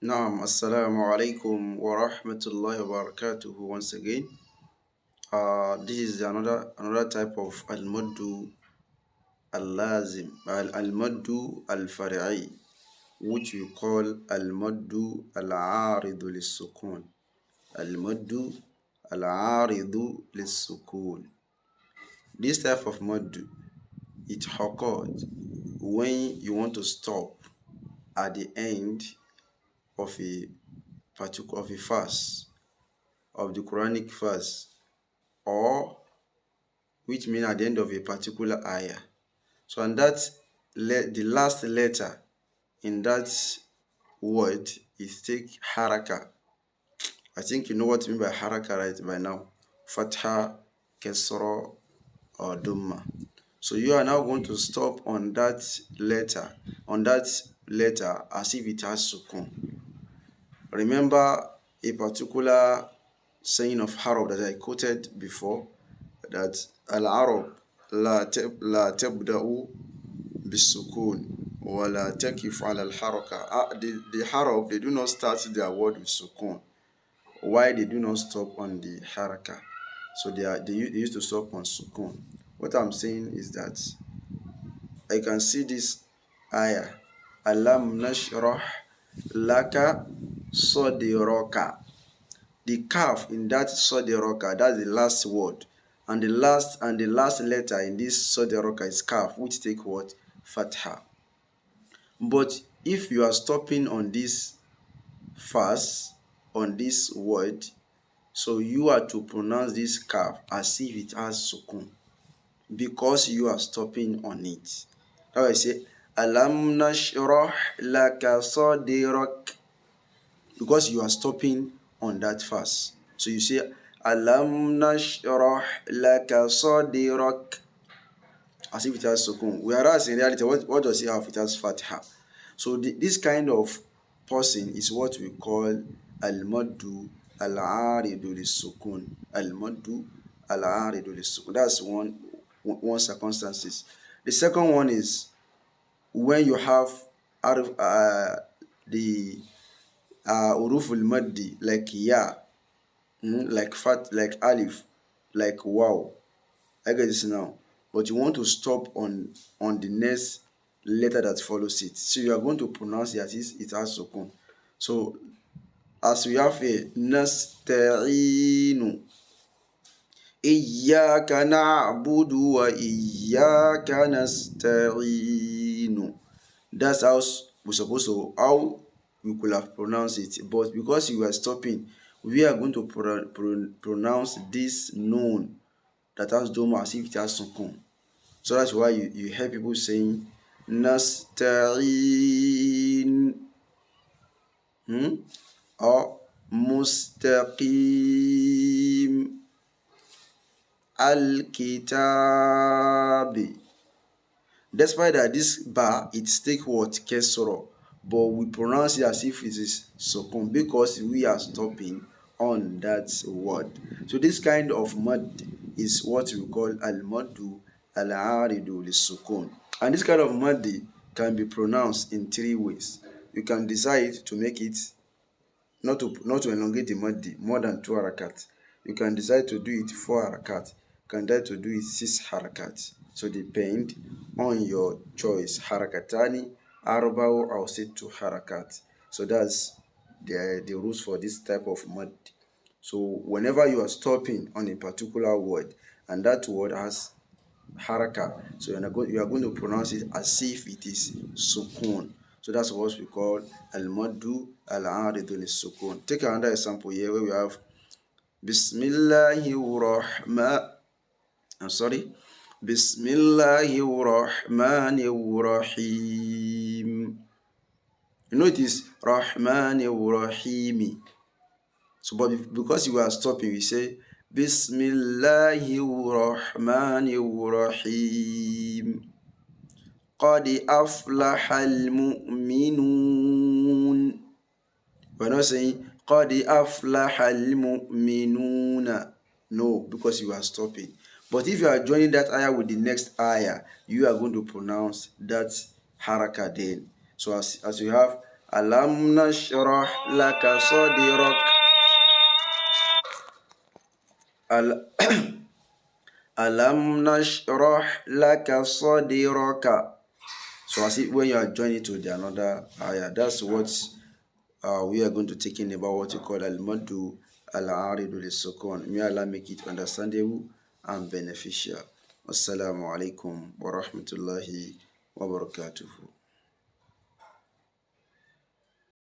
Naam, assalamu alaikum wa rahmatullahi wa barakatuhu once again. This is another type of al-maddu al-lazim, al-maddu al-fari'i, which we call al-maddu al-aridu lis-sukun. Al-maddu al-aridu lis-sukun. This type of maddu, it occurs when you want to stop at the end of a particular verse of the Quranic verse, or which mean at the end of a particular ayah. So and that the last letter in that word is take haraka. I think you know what I mean by haraka right by now. Fatha, Kesra, or Dhamma. So you are now going to stop on that letter as if it has sukun. Remember a particular saying of Harab that I quoted before, that al-Arab la tabda'u bisukun wa la takif ala al-haraka. The Harab, they do not start their word with sukun. Why they do not stop on the haraka? So they used to stop on sukun. What I'm saying is that I can see this ayah. Alam nashrah laka sadiraka. The kaf in that sadiraka, that's the last word. And the last letter in this sadiraka is kaf, which take what? Fatha. But if you are stopping on this fast, on this word, so you are to pronounce this kaf as if it has sukun, because you are stopping on it. How I say, Alam nashrah laka sadirak, because you are stopping on that fast. So you say, Alam nashrah laka sadirak, as if it has sukun. Whereas in reality, what does it have? It has fatha. So this kind of person is what we call al-maddu al-aridu lis-sukun. Al-maddu al-aridu lis-sukun. That's one circumstances. The second one is when you have the uruful maddi, like ya, like fat, like alif, like wow. I get this now. But you want to stop on the next letter that follows it. So you are going to pronounce it as if it has sukun. So as we have here, nasta'inu. Iyyaka na'budu wa iyyaka nasta'inu. That's how how we could have pronounced it. But because you are stopping, we are going to pronounce this noun that has doma as if it has sukun. So that's why you hear people saying nasta'in, or mustaqim al-kitabi. Despite that this bar, it take what? Kesro. But we pronounce it as if it is sukun because we are stopping on that word. So this kind of mud is what we call al-maddu al-aridu lis-sukun. And this kind of mud can be pronounced in three ways. You can decide to make it not to elongate the mud more than 2 harakat. You can decide to do it 4 harakat. You can decide to do it 6 harakat. So depend on your choice. Harakatani, arba'u, or 6 harakat. So that's the rules for this type of mud. So whenever you are stopping on a particular word and that word has haraka, so you are going to pronounce it as if it is sukun. So that's what we call al-maddu al-aridu lis-sukun. Take another example here where we have I'm sorry. Bismillahirrahmanirrahim. You know it is Rahmanirrahimi. So, but because you are stopping, we say Bismillahirrahmanirrahim. Qad aflahal mu'minun. We're not saying Qad aflahal mu'minuna. No, because you are stopping. But if you are joining that ayah with the next ayah, you are going to pronounce that haraka then. So as you have Alam nashrah laka sadrak. Alam nashrah laka sadraka. So as if when you are joining to the another ayah, that's what we are going to take in about what you call al-maddu al-aridu lis-sukun. May Allah make it understandable and beneficial. Wassalamu alaikum wa rahmatullahi wa barakatuhu.